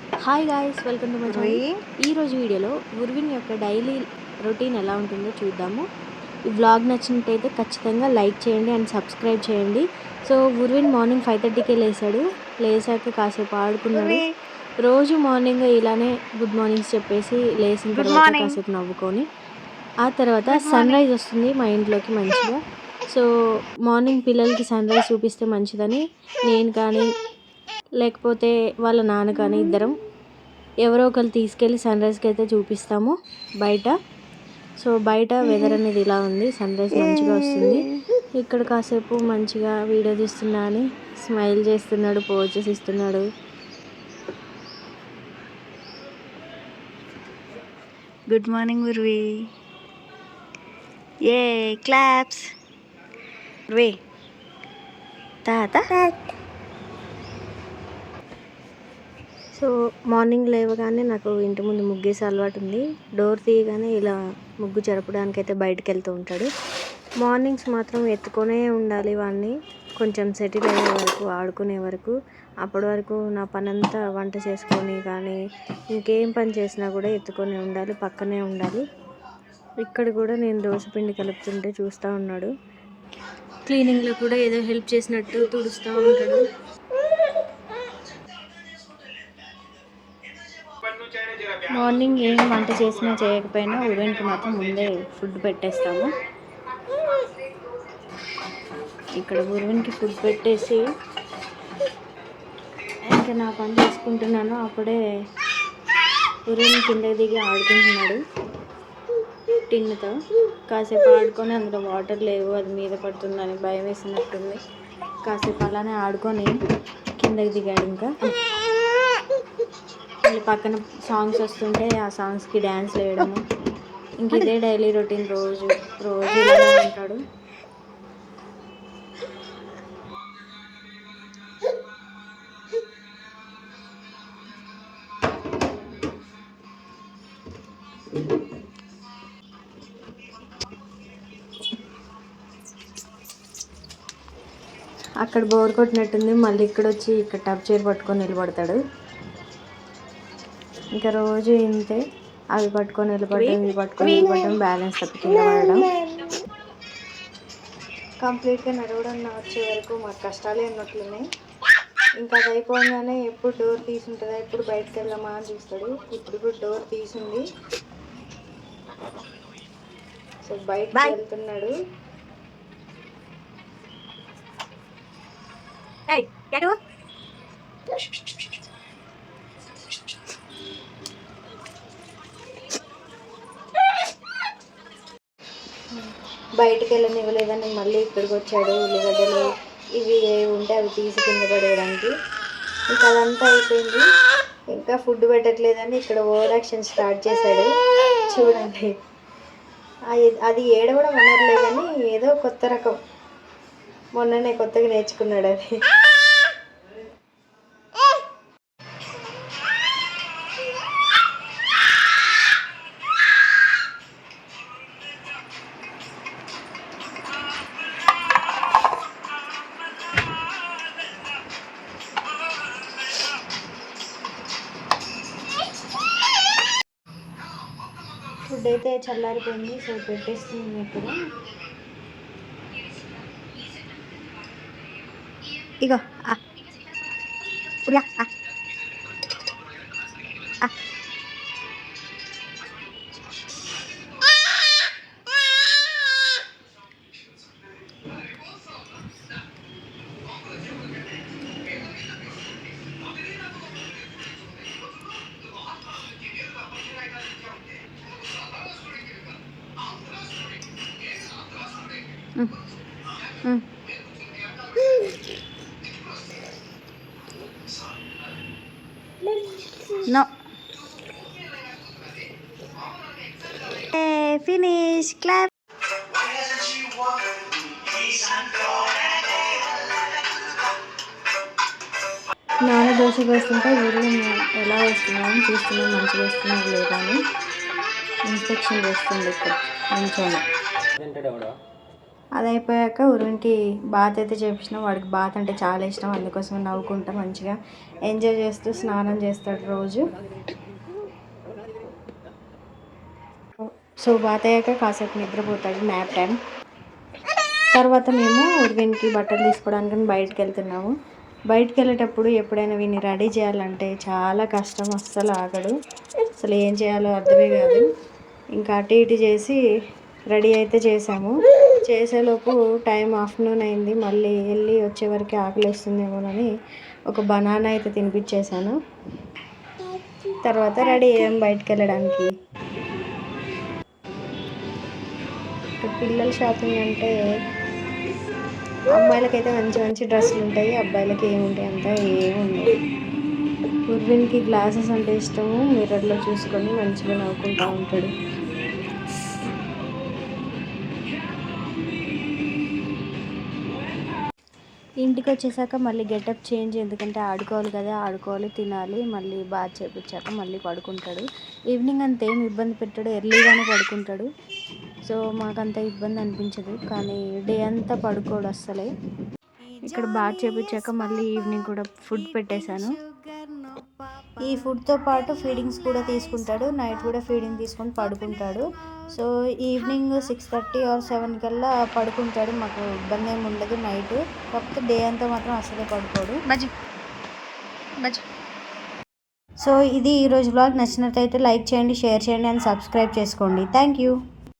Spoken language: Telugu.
Hi guys, welcome to my channel. ఈరోజు వీడియోలో ఉర్విన్ యొక్క డైలీ రొటీన్ ఎలా ఉంటుందో చూద్దాము. ఈ వ్లాగ్ నచ్చినట్టయితే ఖచ్చితంగా లైక్ చేయండి అండ్ సబ్స్క్రైబ్ చేయండి. సో ఉర్విన్ మార్నింగ్ 5:30కే లేచాక కాసేపు ఆడుకున్నాడు. రోజు మార్నింగ్ ఇలానే గుడ్ మార్నింగ్స్ చెప్పేసి లేచిన తర్వాత కాసేపు నవ్వుకొని ఆ తర్వాత సన్ రైజ్ వస్తుంది మా ఇంట్లోకి మంచిగా. సో మార్నింగ్ పిల్లలకి సన్ రైజ్ చూపిస్తే మంచిదని నేను కానీ లేకపోతే వాళ్ళ నాన్న కానీ ఇద్దరం ఎవరో ఒకరు తీసుకెళ్ళి సన్ రైజ్కి అయితే చూపిస్తాము బయట. సో బయట వెదర్ అనేది ఇలా ఉంది, సన్ రైజ్ మంచిగా వస్తుంది. ఇక్కడ కాసేపు మంచిగా వీడియో తీస్తున్నా అని స్మైల్ చేస్తున్నాడు, పోజెస్ ఇస్తున్నాడు. Good morning Urvi. ఏ క్లాప్స్ ఉర్వి. తాత సో మార్నింగ్ లేవగానే నాకు ఇంటి ముందు ముగ్గేసే అలవాటు ఉంది. డోర్ తీయగానే ఇలా ముగ్గు జరపడానికైతే బయటకు వెళ్తూ ఉంటాడు. మార్నింగ్స్ మాత్రం ఎత్తుకొనే ఉండాలి వాడిని, కొంచెం సెటిల్ అయ్యే వరకు, ఆడుకునే వరకు. అప్పటి వరకు నా పనంతా వంట చేసుకొని కానీ ఇంకేం పని చేసినా కూడా ఎత్తుకొని ఉండాలి, పక్కనే ఉండాలి. ఇక్కడ కూడా నేను దోసపిండి కలుపుతుంటే చూస్తూ ఉన్నాడు. క్లీనింగ్లో కూడా ఏదో హెల్ప్ చేసినట్టు తుడుస్తూ ఉంటాడు. మార్నింగ్ ఏం వంట చేసినా చేయకపోయినా ఉదయానికి మాత్రం ముందే ఫుడ్ పెట్టేస్తాము. ఇక్కడ ఉదయానికి ఫుడ్ పెట్టేసి ఇంకా నా పని చేసుకుంటున్నాను. అప్పుడే ఉదయం కింద దిగి ఆడుకుంటున్నాడు టిన్నుతో. కాసేపు ఆడుకొని అందులో వాటర్ లేవు, అది మీద పడుతుందని భయం వేసినట్టుంది. కాసేపు అలానే ఆడుకొని కిందకి దిగాడు. ఇంకా పక్కన సాంగ్స్ వస్తుంటే ఆ సాంగ్స్కి డ్యాన్స్ వేయడము, ఇంక ఇదే డైలీ రొటీన్. రోజు ఇలా ఉంటాడు. అక్కడ బోర్ కొట్టినట్టుంది, మళ్ళీ ఇక్కడ వచ్చి ఇక్కడ టబ్ చైర్ పట్టుకొని నిలబడతాడు. ఇంకా రోజు ఇంతే, అవి పట్టుకొని నిలబడడం, ఇవి పట్టుకొని నిలబడడం, బ్యాలెన్స్ తప్పి కింద పడడం. కంప్లీట్గా నడవడం వచ్చే వరకు మాకు కష్టాలే ఉన్నట్లున్నాయి. ఇంకా అది అయిపోగానే ఎప్పుడు డోర్ తీసుంటుందా, ఎప్పుడు బయటకు వెళ్దామా అని చూస్తాడు. ఇప్పుడు డోర్ తీసుంది. సో బయటకు వెళ్తున్నాడు. బయటకు వెళ్ళనివ్వలేదని మళ్ళీ ఇక్కడికి వచ్చాడు. ఉల్లిగడ్డలు ఇవి ఉంటే అవి తీసి కింద పడేయడానికి. ఇంకా అదంతా అయిపోయింది. ఇంకా ఫుడ్ పెట్టట్లేదని ఇక్కడ ఓవర్ యాక్షన్ స్టార్ట్ చేశాడు. చూడండి, అది ఏడవడం అనర్లే కానీ ఏదో కొత్త రకం, మొన్ననే కొత్తగా నేర్చుకున్నాడు అది. ఫుడ్ అయితే చల్లారిపోయింది. సో పెట్టేస్తుంది ఇప్పుడు. ఇగో No. Hey, finish. Clap. నాన్న దోశ వేస్తుంటే ఊరిలో ఎలా వస్తున్నామని చూస్తున్నాం, మంచిగా వస్తున్నాం లేదా అని ఇన్స్పెక్షన్ చేస్తుంది ఇక్కడ నుంచోని. అది అయిపోయాక ఉరువికి బాత్ అయితే చేపించిన. వాడికి బాత్ అంటే చాలా ఇష్టం, అందుకోసం నవ్వుకుంటా మంచిగా ఎంజాయ్ చేస్తూ స్నానం చేస్తాడు రోజు. సో బాత్ అయ్యాక కాసేపు నిద్రపోతాడు, న్యాప్ టైం. తర్వాత మేము ఉర్విన్కి బట్టలు తీసుకోవడానికి బయటకు వెళ్తున్నాము. బయటకు వెళ్ళేటప్పుడు ఎప్పుడైనా వీడిని రెడీ చేయాలంటే చాలా కష్టం, అస్సలు ఆగడు. అసలు ఏం చేయాలో అర్థమే కాదు. ఇంకా అటు ఇటు చేసి రెడీ అయితే చేసాము. చేసేలోపు టైం ఆఫ్టర్నూన్ అయింది. మళ్ళీ వెళ్ళి వచ్చే వరకు ఆకలిస్తుందేమోనని ఒక బనానా అయితే తినిపించేశాను. తర్వాత రెడీ అయ్యాం బయటకు వెళ్ళడానికి. పిల్లల షాపింగ్ అంటే అమ్మాయిలకైతే మంచి మంచి డ్రెస్సులు ఉంటాయి, అబ్బాయిలకి ఏముంటాయి అంత ఏముండవు. ఉర్విన్కి గ్లాసెస్ అంటే ఇష్టము. మిర్రర్లో చూసుకొని మంచిగా నవ్వుకుంటూ ఉంటాడు. ఇంటికి వచ్చేసాక మళ్ళీ గెటప్ చేంజ్, ఎందుకంటే ఆడుకోవాలి కదా, ఆడుకోవాలి, తినాలి, మళ్ళీ బాగా చేపించాక మళ్ళీ పడుకుంటాడు. ఈవినింగ్ అంతా ఏం ఇబ్బంది పెట్టాడు, ఎర్లీగానే పడుకుంటాడు. సో మాకంత ఇబ్బంది అనిపించదు, కానీ డే అంతా పడుకోడు అస్సలే. ఇక్కడ బాగా చేపించాక మళ్ళీ ఈవినింగ్ కూడా ఫుడ్ పెట్టేశాను. ఈ ఫుడ్తో పాటు ఫీడింగ్స్ కూడా తీసుకుంటాడు, నైట్ కూడా ఫీడింగ్ తీసుకొని పడుకుంటాడు. సో ఈవినింగ్ 6:30 or 7 కల్లా పడుకుంటాడు. మాకు ఇబ్బంది ఏమి ఉండదు నైట్, కాకపోతే డే అంతా మాత్రం అసలే పడుకోడు. సో ఇది ఈరోజు వ్లాగ్. నచ్చినట్లయితే లైక్ చేయండి, షేర్ చేయండి అండ్ సబ్స్క్రైబ్ చేసుకోండి. Thank you.